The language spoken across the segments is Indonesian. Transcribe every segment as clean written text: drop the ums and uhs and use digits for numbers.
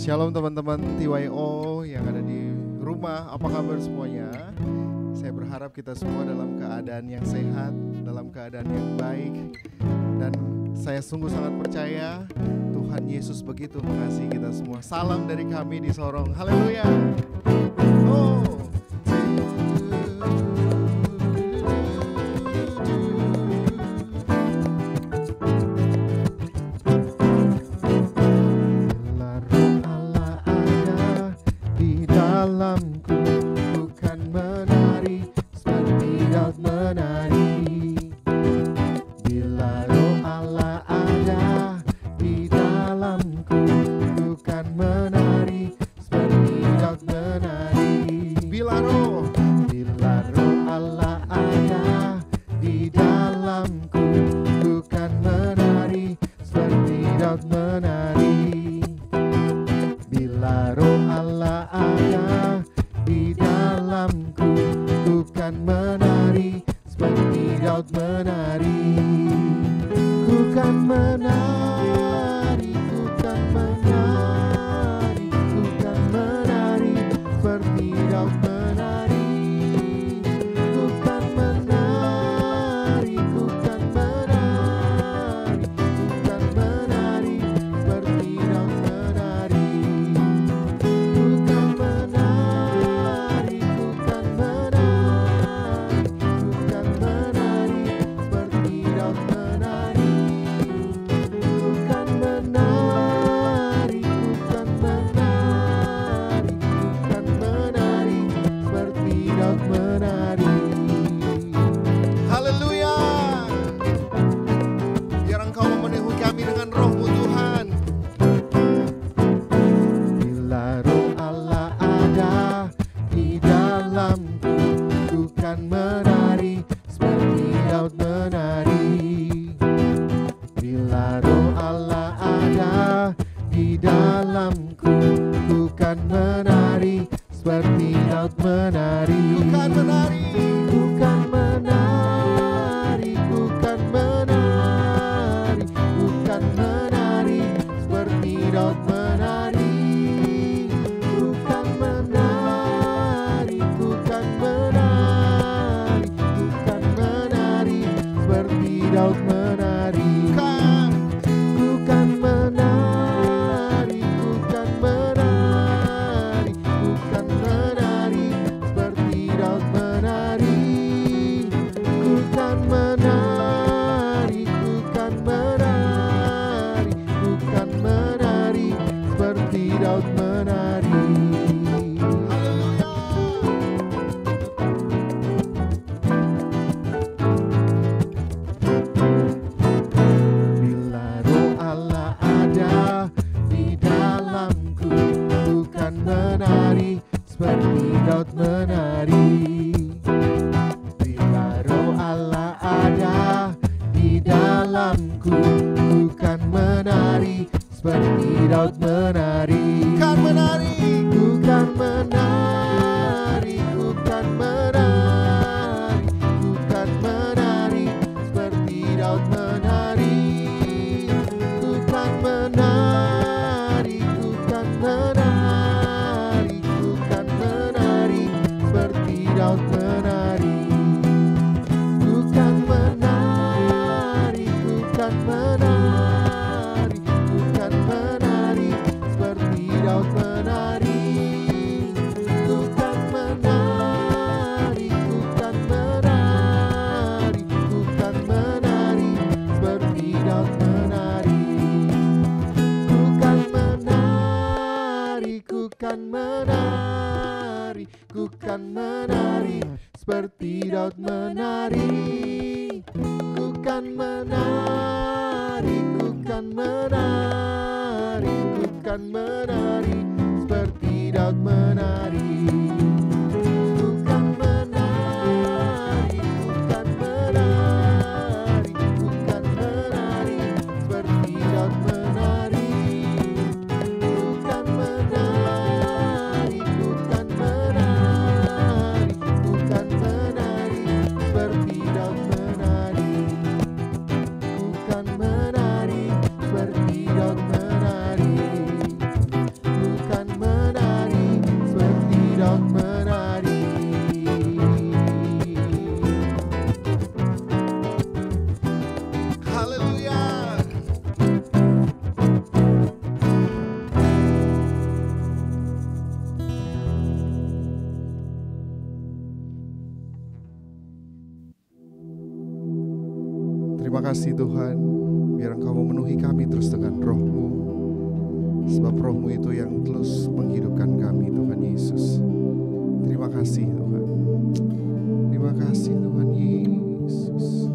Shalom teman-teman TYO yang ada di rumah, apa kabar semuanya? Saya berharap kita semua dalam keadaan yang sehat, dalam keadaan yang baik. Dan saya sungguh sangat percaya Tuhan Yesus begitu mengasihi kita semua. Salam dari kami di Sorong, haleluya. Oh. kasih Tuhan, biar Engkau memenuhi kami terus dengan roh-Mu, sebab roh-Mu itu yang terus menghidupkan kami Tuhan Yesus. Terima kasih Tuhan. Terima kasih Tuhan Yesus.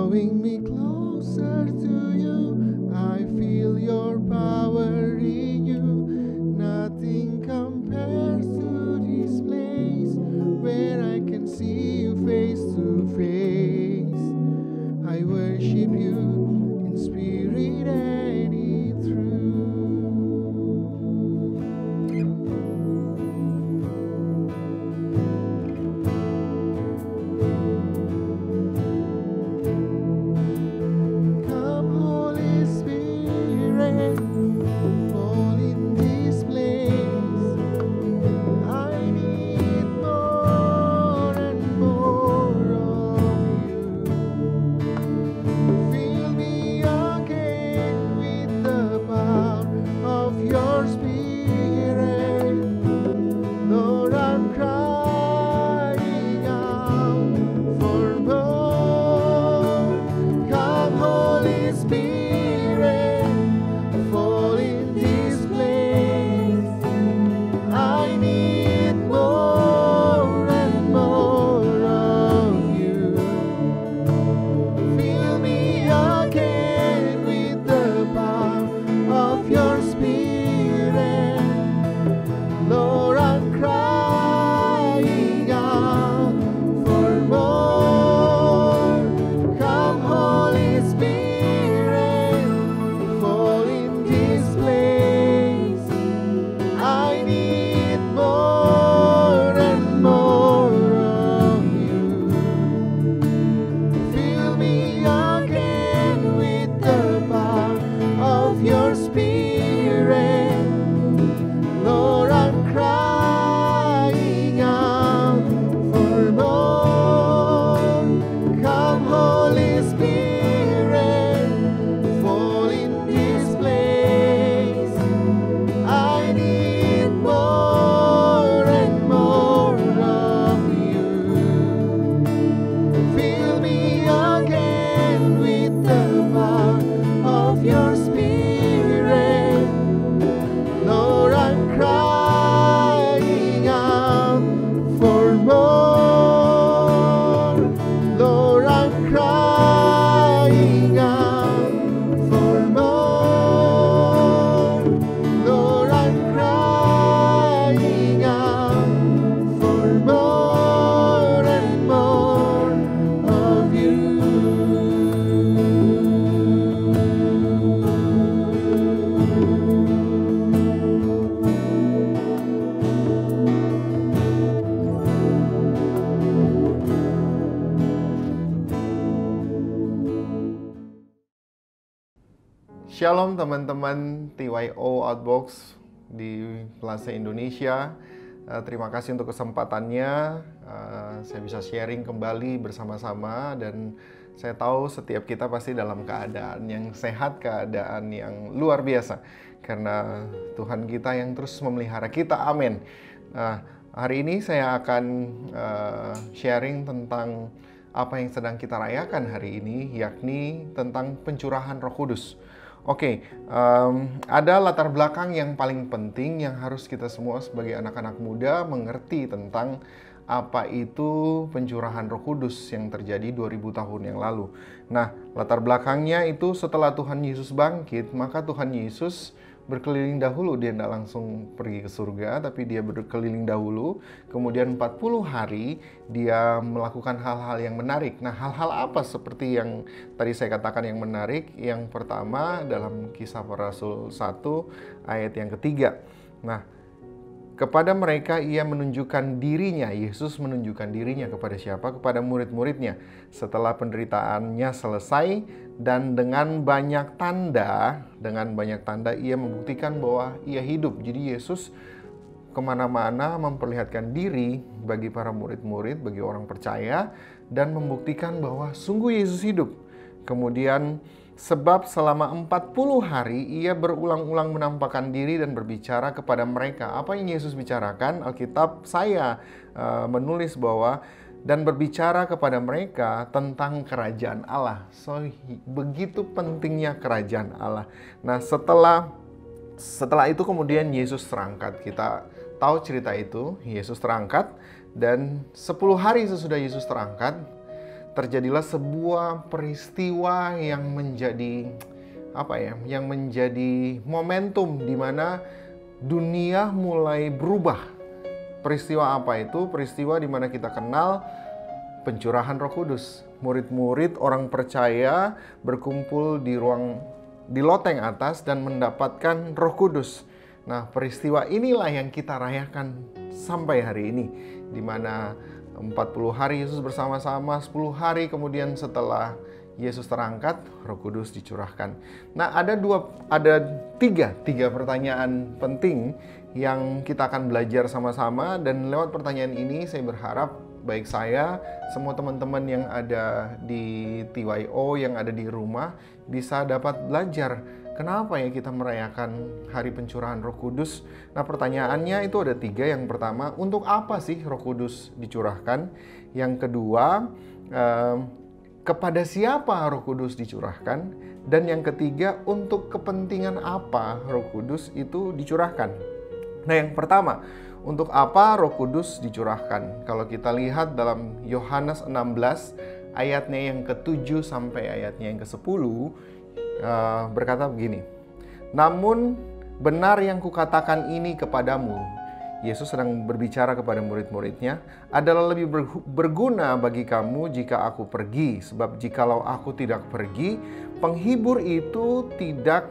drawing me closer to you. I feel your power in you. Nothing compares to this place where I can see you face to face. I worship you in spirit and in truth. Come, Holy Spirit, fall in this place. I need more and more of you. Fill me again with the power of your Spirit. Lord, I'm crying out for more. Come, Holy Spirit, fall in this place. I need more and more of you. Fill me again with the power of your Spirit. Lord, I'm crying out for more. Come, Holy Spirit, fall in this place. I need more and more of you. Fill me again with the power of your Spirit. Lord, I'm crying out for more. Come, Holy Spirit, fall in this place. I need more and more of you. Fill me again with the power of your Spirit. Lord, I'm crying out for more. Lord, I'm crying out for more. Lord, I'm crying out for more and more of you. Shalom teman-teman TYO Outbox di Plaza Indonesia. Terima kasih untuk kesempatannya. Saya bisa sharing kembali bersama-sama dan saya tahu setiap kita pasti dalam keadaan yang sehat, keadaan yang luar biasa. Karena Tuhan kita yang terus memelihara kita. Amin. Hari ini saya akan sharing tentang apa yang sedang kita rayakan hari ini, yakni tentang pencurahan Roh Kudus. Oke, ada latar belakang yang paling penting yang harus kita semua sebagai anak-anak muda mengerti tentang apa itu pencurahan Roh Kudus yang terjadi 2000 tahun yang lalu. Nah, latar belakangnya itu setelah Tuhan Yesus bangkit, maka Tuhan Yesus berkeliling dahulu. Dia tidak langsung pergi ke surga, tapi dia berkeliling dahulu. Kemudian 40 hari dia melakukan hal-hal yang menarik. Nah, hal-hal apa seperti yang tadi saya katakan yang menarik? Yang pertama dalam Kisah Para Rasul 1 ayat yang ketiga. Nah, kepada mereka ia menunjukkan dirinya. Yesus menunjukkan dirinya kepada siapa? Kepada murid-muridnya. Setelah penderitaannya selesai dan dengan banyak tanda ia membuktikan bahwa ia hidup. Jadi Yesus kemana-mana memperlihatkan diri bagi para murid-murid, bagi orang percaya, dan membuktikan bahwa sungguh Yesus hidup. Kemudian sebab selama 40 hari ia berulang-ulang menampakkan diri dan berbicara kepada mereka. Apa yang Yesus bicarakan? Alkitab saya menulis bahwa dan berbicara kepada mereka tentang kerajaan Allah. So, begitu pentingnya kerajaan Allah. Nah, setelah itu kemudian Yesus terangkat. Kita tahu cerita itu. Yesus terangkat dan 10 hari sesudah Yesus terangkat, terjadilah sebuah peristiwa yang menjadi yang menjadi momentum di mana dunia mulai berubah. Peristiwa apa itu? Peristiwa di mana kita kenal pencurahan Roh Kudus. Murid-murid orang percaya berkumpul di loteng atas dan mendapatkan Roh Kudus. Nah, peristiwa inilah yang kita rayakan sampai hari ini, di mana 40 hari Yesus bersama-sama, 10 hari kemudian setelah Yesus terangkat, Roh Kudus dicurahkan. Nah, ada tiga pertanyaan penting yang kita akan belajar sama-sama, dan lewat pertanyaan ini saya berharap baik saya, semua teman-teman yang ada di TYO, yang ada di rumah, bisa dapat belajar kenapa ya kita merayakan hari pencurahan Roh Kudus. Nah, pertanyaannya itu ada 3. Yang pertama, untuk apa sih Roh Kudus dicurahkan? Yang kedua, kepada siapa Roh Kudus dicurahkan? Dan yang ketiga, untuk kepentingan apa Roh Kudus itu dicurahkan? Nah, yang pertama, untuk apa Roh Kudus dicurahkan? Kalau kita lihat dalam Yohanes 16 ayatnya yang ke-7 sampai ayatnya yang ke-10, berkata begini. Namun benar yang kukatakan ini kepadamu, Yesus sedang berbicara kepada murid-muridnya, adalah lebih berguna bagi kamu jika aku pergi. Sebab jikalau aku tidak pergi, penghibur itu tidak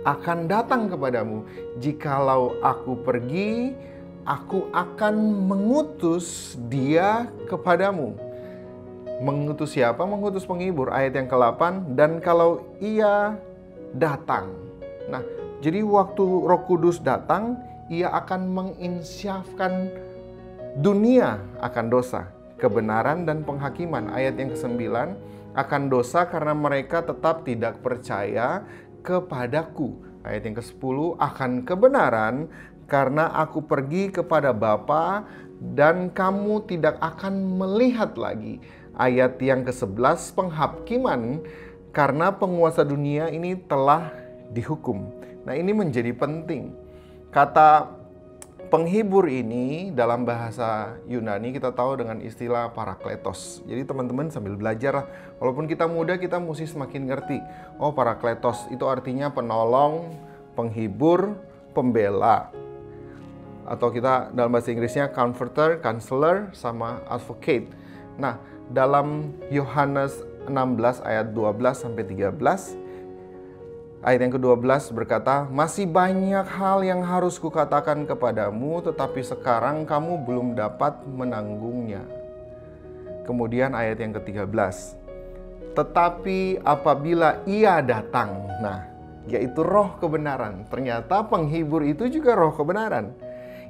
akan datang kepadamu. Jikalau aku pergi, aku akan mengutus dia kepadamu. Mengutus siapa? Mengutus penghibur. Ayat yang ke-8, dan kalau ia datang. Nah, jadi waktu Roh Kudus datang, ia akan menginsyafkan dunia akan dosa, kebenaran, dan penghakiman. Ayat yang ke-9, akan dosa karena mereka tetap tidak percaya kepadaku. Ayat yang ke-10, akan kebenaran karena aku pergi kepada Bapa dan kamu tidak akan melihat lagi. Ayat yang ke-11, penghakiman karena penguasa dunia ini telah dihukum. Nah, ini menjadi penting. Kata penghibur ini dalam bahasa Yunani kita tahu dengan istilah parakletos. Jadi teman-teman sambil belajar lah. Walaupun kita muda, kita mesti semakin ngerti. Oh, parakletos itu artinya penolong, penghibur, pembela. Atau kita dalam bahasa Inggrisnya comforter, counselor, sama advocate. Nah, dalam Yohanes 16 ayat 12 sampai 13, ayat yang ke-12 berkata, masih banyak hal yang harus kukatakan kepadamu, tetapi sekarang kamu belum dapat menanggungnya. Kemudian ayat yang ke-13, tetapi apabila ia datang, nah, yaitu roh kebenaran. Ternyata penghibur itu juga roh kebenaran.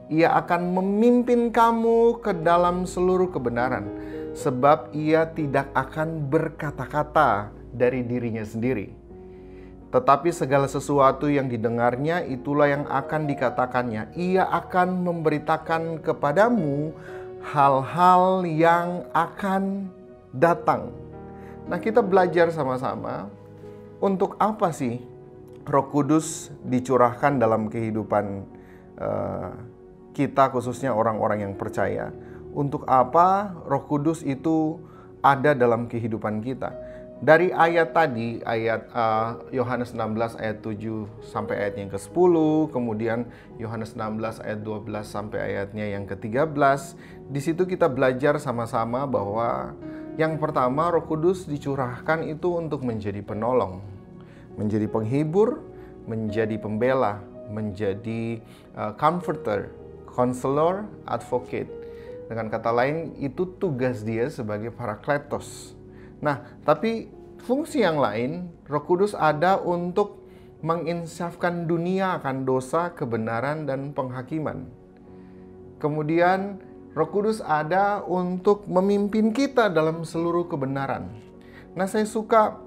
Ia akan memimpin kamu ke dalam seluruh kebenaran, sebab ia tidak akan berkata-kata dari dirinya sendiri. Tetapi segala sesuatu yang didengarnya itulah yang akan dikatakannya. Ia akan memberitakan kepadamu hal-hal yang akan datang. Nah, kita belajar sama-sama untuk apa sih Roh Kudus dicurahkan dalam kehidupan kita, khususnya orang-orang yang percaya. Untuk apa Roh Kudus itu ada dalam kehidupan kita? Dari ayat tadi, ayat Yohanes 16 ayat 7 sampai ayatnya yang ke-10, kemudian Yohanes 16 ayat 12 sampai ayatnya yang ke-13, di situ kita belajar sama-sama bahwa yang pertama, Roh Kudus dicurahkan itu untuk menjadi penolong, menjadi penghibur, menjadi pembela, menjadi comforter, counselor, advocate. Dengan kata lain, itu tugas dia sebagai parakletos. Nah, tapi fungsi yang lain, Roh Kudus ada untuk menginsafkan dunia akan dosa, kebenaran, dan penghakiman. Kemudian, Roh Kudus ada untuk memimpin kita dalam seluruh kebenaran. Nah, saya suka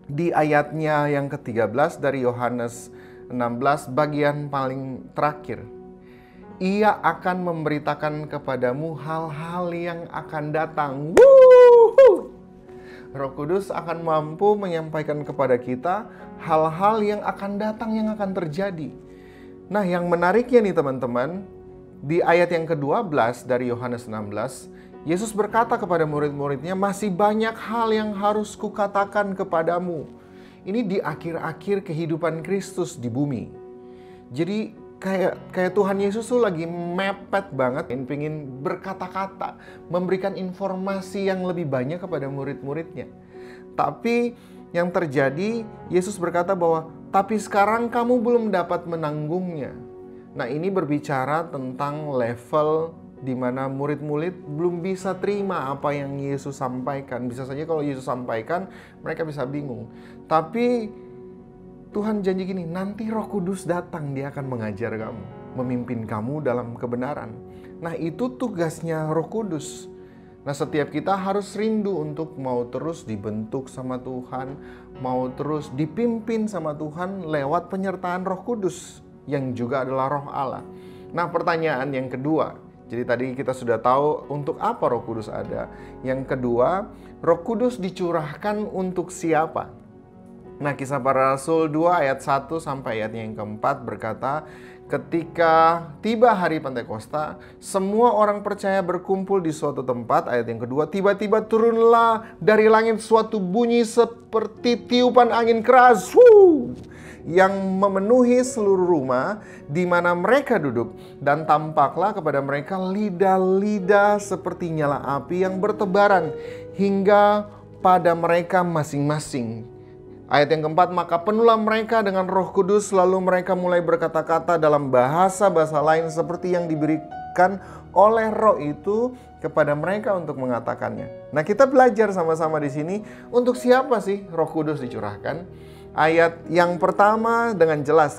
di ayatnya yang ke-13 dari Yohanes 16, bagian paling terakhir. Ia akan memberitakan kepadamu hal-hal yang akan datang. Wuhu! Roh Kudus akan mampu menyampaikan kepada kita hal-hal yang akan datang, yang akan terjadi. Nah, yang menariknya nih teman-teman, di ayat yang ke-12 dari Yohanes 16, Yesus berkata kepada murid-muridnya, masih banyak hal yang harus kukatakan kepadamu. Ini di akhir-akhir kehidupan Kristus di bumi. Jadi kayak Tuhan Yesus tuh lagi mepet banget, pengen berkata-kata, memberikan informasi yang lebih banyak kepada murid-muridnya. Tapi yang terjadi, Yesus berkata bahwa, tapi sekarang kamu belum dapat menanggungnya. Nah, ini berbicara tentang level di mana murid-murid belum bisa terima apa yang Yesus sampaikan. Bisa saja kalau Yesus sampaikan, mereka bisa bingung. Tapi Tuhan janji gini, nanti Roh Kudus datang, dia akan mengajar kamu, memimpin kamu dalam kebenaran. Nah, itu tugasnya Roh Kudus. Nah, setiap kita harus rindu untuk mau terus dibentuk sama Tuhan, mau terus dipimpin sama Tuhan lewat penyertaan Roh Kudus, yang juga adalah Roh Allah. Nah, pertanyaan yang kedua, jadi tadi kita sudah tahu untuk apa Roh Kudus ada. Yang kedua, Roh Kudus dicurahkan untuk siapa? Nah, Kisah Para Rasul 2 ayat 1 sampai ayat yang keempat berkata, ketika tiba hari Pentakosta, semua orang percaya berkumpul di suatu tempat. Ayat yang kedua, tiba-tiba turunlah dari langit suatu bunyi seperti tiupan angin keras, yang memenuhi seluruh rumah di mana mereka duduk, dan tampaklah kepada mereka lidah-lidah seperti nyala api yang bertebaran hingga pada mereka masing-masing. Ayat yang keempat, maka penuhlah mereka dengan Roh Kudus, lalu mereka mulai berkata-kata dalam bahasa-bahasa lain seperti yang diberikan oleh Roh itu kepada mereka untuk mengatakannya. Nah, kita belajar sama-sama di sini, untuk siapa sih Roh Kudus dicurahkan? Ayat yang pertama dengan jelas,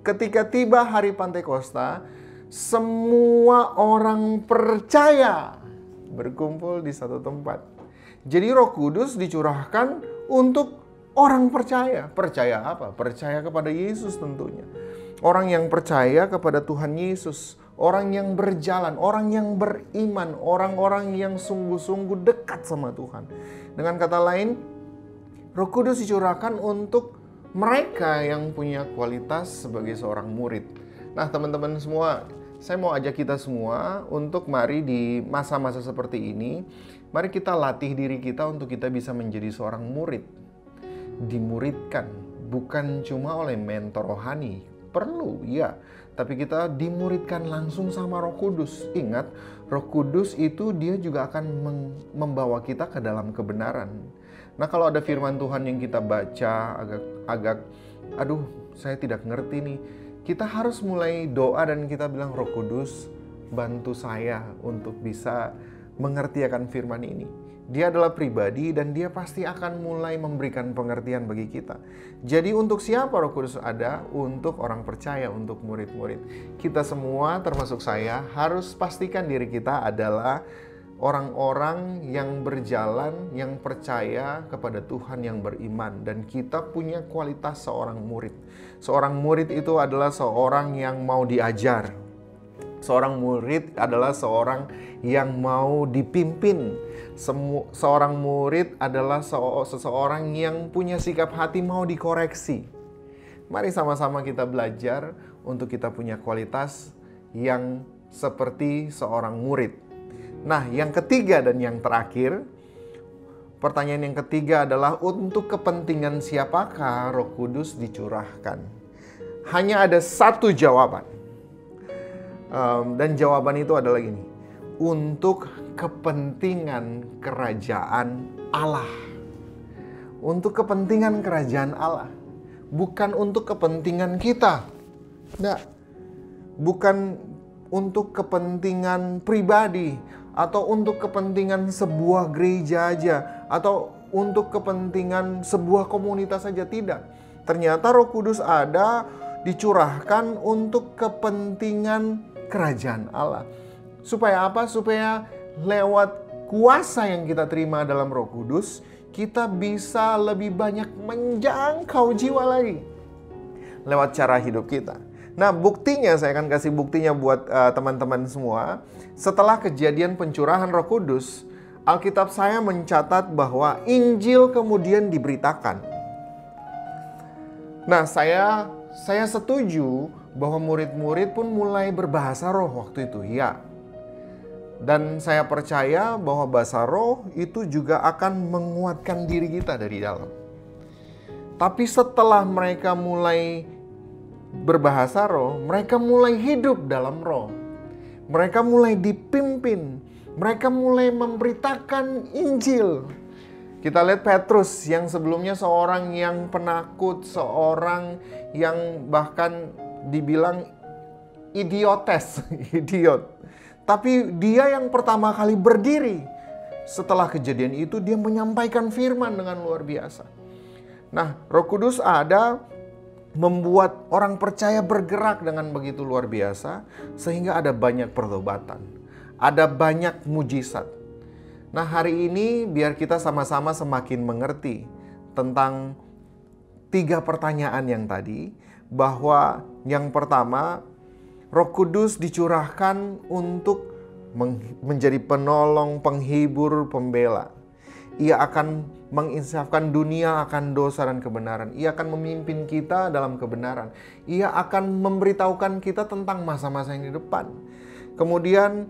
ketika tiba hari Pentakosta, semua orang percaya berkumpul di satu tempat. Jadi Roh Kudus dicurahkan untuk orang percaya. Percaya apa? Percaya kepada Yesus tentunya. Orang yang percaya kepada Tuhan Yesus, orang yang berjalan, orang yang beriman, orang-orang yang sungguh-sungguh dekat sama Tuhan. Dengan kata lain, Roh Kudus dicurahkan untuk mereka yang punya kualitas sebagai seorang murid. Nah, teman-teman semua, saya mau ajak kita semua untuk mari di masa-masa seperti ini, mari kita latih diri kita untuk kita bisa menjadi seorang murid. Dimuridkan, bukan cuma oleh mentor rohani, perlu ya, tapi kita dimuridkan langsung sama Roh Kudus. Ingat, Roh Kudus itu dia juga akan membawa kita ke dalam kebenaran. Nah, kalau ada firman Tuhan yang kita baca agak aduh, saya tidak ngerti nih, kita harus mulai doa dan kita bilang, Roh Kudus, bantu saya untuk bisa mengerti akan firman ini. Dia adalah pribadi dan dia pasti akan mulai memberikan pengertian bagi kita. Jadi untuk siapa Roh Kudus ada? Untuk orang percaya, untuk murid-murid. Kita semua termasuk saya harus pastikan diri kita adalah orang-orang yang berjalan, yang percaya kepada Tuhan, yang beriman. Dan kita punya kualitas seorang murid. Seorang murid itu adalah seorang yang mau diajar. Seorang murid adalah seorang yang mau dipimpin. Seorang murid adalah seseorang yang punya sikap hati mau dikoreksi. Mari sama-sama kita belajar untuk kita punya kualitas yang seperti seorang murid. Nah, yang ketiga dan yang terakhir, pertanyaan yang ketiga adalah untuk kepentingan siapakah Roh Kudus dicurahkan? Hanya ada satu jawaban. Dan jawaban itu adalah gini, untuk kepentingan kerajaan Allah. Untuk kepentingan kerajaan Allah. Bukan untuk kepentingan kita. Nah, bukan untuk kepentingan pribadi, atau untuk kepentingan sebuah gereja aja, atau untuk kepentingan sebuah komunitas saja, tidak. Ternyata Roh Kudus ada dicurahkan untuk kepentingan kerajaan Allah. Supaya apa? Supaya lewat kuasa yang kita terima dalam Roh Kudus, kita bisa lebih banyak menjangkau jiwa lagi lewat cara hidup kita. Nah, buktinya, saya akan kasih buktinya buat teman-teman semua. Setelah kejadian pencurahan Roh Kudus, Alkitab saya mencatat bahwa Injil kemudian diberitakan. Nah, saya setuju bahwa murid-murid pun mulai berbahasa roh waktu itu, ya. Dan saya percaya bahwa bahasa roh itu juga akan menguatkan diri kita dari dalam. Tapi setelah mereka mulai berbahasa roh, mereka mulai hidup dalam roh. Mereka mulai dipimpin, mereka mulai memberitakan Injil. Kita lihat Petrus yang sebelumnya seorang yang penakut, seorang yang bahkan dibilang idiotes, idiot. Tapi dia yang pertama kali berdiri. Setelah kejadian itu dia menyampaikan firman dengan luar biasa. Nah, Roh Kudus ada membuat orang percaya bergerak dengan begitu luar biasa sehingga ada banyak pertobatan. Ada banyak mujizat. Nah, hari ini biar kita sama-sama semakin mengerti tentang 3 pertanyaan yang tadi, bahwa yang pertama, Roh Kudus dicurahkan untuk menjadi penolong, penghibur, pembela. Ia akan menginsafkan dunia akan dosa dan kebenaran. Ia akan memimpin kita dalam kebenaran. Ia akan memberitahukan kita tentang masa-masa yang di depan. Kemudian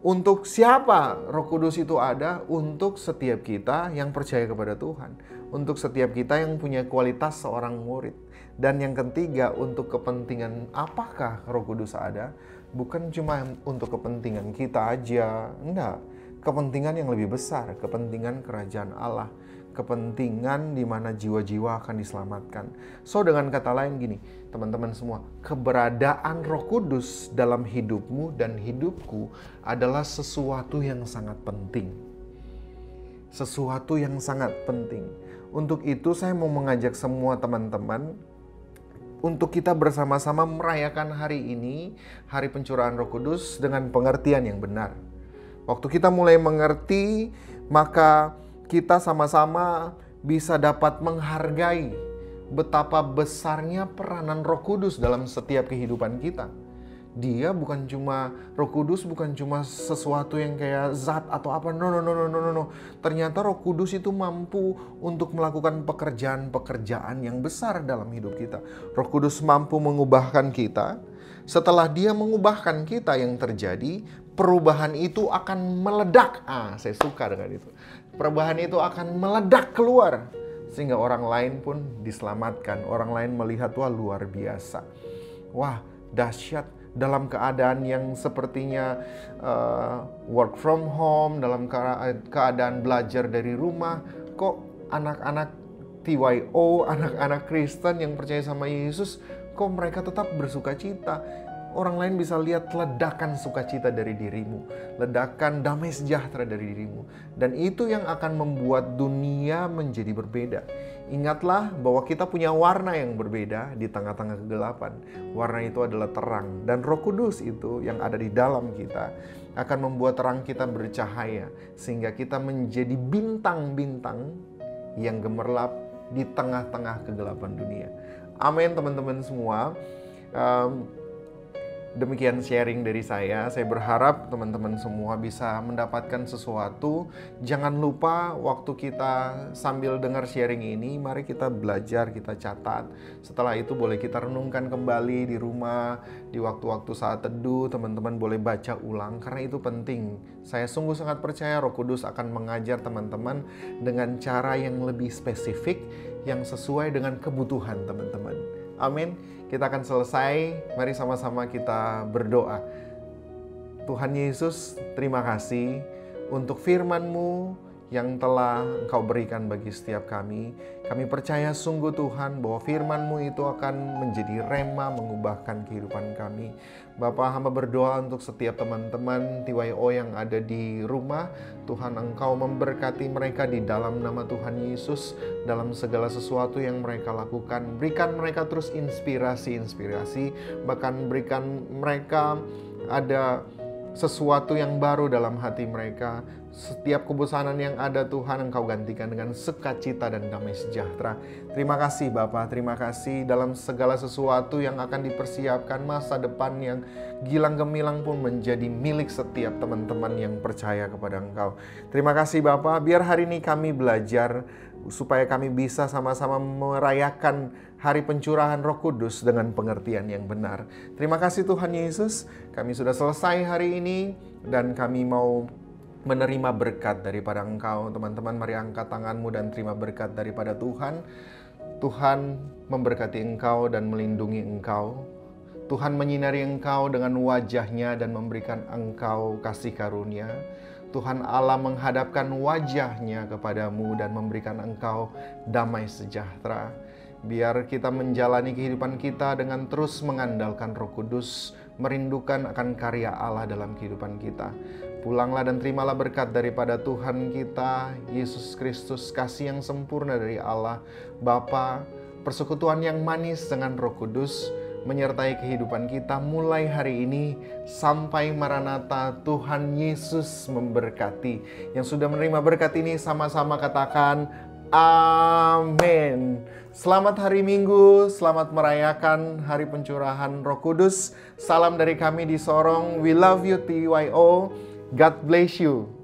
untuk siapa Roh Kudus itu ada? Untuk setiap kita yang percaya kepada Tuhan. Untuk setiap kita yang punya kualitas seorang murid. Dan yang ketiga, untuk kepentingan apakah Roh Kudus ada? Bukan cuma untuk kepentingan kita aja, enggak. Kepentingan yang lebih besar, kepentingan kerajaan Allah, kepentingan di mana jiwa-jiwa akan diselamatkan. So, dengan kata lain gini, teman-teman semua, keberadaan Roh Kudus dalam hidupmu dan hidupku adalah sesuatu yang sangat penting. Sesuatu yang sangat penting. Untuk itu saya mau mengajak semua teman-teman untuk kita bersama-sama merayakan hari ini, Hari Pencurahan Roh Kudus, dengan pengertian yang benar. Waktu kita mulai mengerti, maka kita sama-sama bisa dapat menghargai betapa besarnya peranan Roh Kudus dalam setiap kehidupan kita. Dia bukan cuma, Roh Kudus bukan cuma sesuatu yang kayak zat atau apa. No. Ternyata Roh Kudus itu mampu untuk melakukan pekerjaan-pekerjaan yang besar dalam hidup kita. Roh Kudus mampu mengubahkan kita. Setelah dia mengubahkan kita, yang terjadi, perubahan itu akan meledak. Saya suka dengan itu. Perubahan itu akan meledak keluar. Sehingga orang lain pun diselamatkan. Orang lain melihat, wah luar biasa. Wah dahsyat. Dalam keadaan yang sepertinya work from home, dalam keadaan belajar dari rumah, kok anak-anak TYO, anak-anak Kristen yang percaya sama Yesus, kok mereka tetap bersuka cita. Orang lain bisa lihat ledakan sukacita dari dirimu, ledakan damai sejahtera dari dirimu. Dan itu yang akan membuat dunia menjadi berbeda. Ingatlah bahwa kita punya warna yang berbeda di tengah-tengah kegelapan. Warna itu adalah terang. Dan Roh Kudus itu yang ada di dalam kita akan membuat terang kita bercahaya. Sehingga kita menjadi bintang-bintang yang gemerlap di tengah-tengah kegelapan dunia. Amin teman-teman semua. Demikian sharing dari saya. Saya berharap teman-teman semua bisa mendapatkan sesuatu. Jangan lupa waktu kita sambil dengar sharing ini, mari kita belajar, kita catat. Setelah itu boleh kita renungkan kembali di rumah, di waktu-waktu saat teduh, teman-teman boleh baca ulang karena itu penting. Saya sungguh sangat percaya Roh Kudus akan mengajar teman-teman dengan cara yang lebih spesifik, yang sesuai dengan kebutuhan teman-teman. Amin. Kita akan selesai, mari sama-sama kita berdoa. Tuhan Yesus, terima kasih untuk firman-Mu yang telah Engkau berikan bagi setiap kami. Kami percaya sungguh Tuhan bahwa firman-Mu itu akan menjadi rema, mengubahkan kehidupan kami. Bapa, hamba berdoa untuk setiap teman-teman TYO yang ada di rumah. Tuhan, Engkau memberkati mereka di dalam nama Tuhan Yesus, dalam segala sesuatu yang mereka lakukan. Berikan mereka terus inspirasi-inspirasi, bahkan berikan mereka ada sesuatu yang baru dalam hati mereka. Setiap kebosanan yang ada Tuhan, Engkau gantikan dengan sukacita dan damai sejahtera. Terima kasih Bapa, terima kasih dalam segala sesuatu yang akan dipersiapkan, masa depan yang gilang gemilang pun menjadi milik setiap teman-teman yang percaya kepada Engkau. Terima kasih Bapa, biar hari ini kami belajar supaya kami bisa sama-sama merayakan hari pencurahan Roh Kudus dengan pengertian yang benar. Terima kasih Tuhan Yesus, kami sudah selesai hari ini dan kami mau menerima berkat daripada Engkau. Teman-teman, mari angkat tanganmu dan terima berkat daripada Tuhan. Tuhan memberkati engkau dan melindungi engkau. Tuhan menyinari engkau dengan wajah-Nya dan memberikan engkau kasih karunia. Tuhan Allah menghadapkan wajah-Nya kepadamu dan memberikan engkau damai sejahtera. Biar kita menjalani kehidupan kita dengan terus mengandalkan Roh Kudus, merindukan akan karya Allah dalam kehidupan kita. Pulanglah dan terimalah berkat daripada Tuhan kita, Yesus Kristus, kasih yang sempurna dari Allah, Bapa, persekutuan yang manis dengan Roh Kudus, menyertai kehidupan kita mulai hari ini sampai Maranatha. Tuhan Yesus memberkati. Yang sudah menerima berkat ini sama-sama katakan amin. Selamat hari Minggu, selamat merayakan hari pencurahan Roh Kudus. Salam dari kami di Sorong. We love you TYO. God bless you.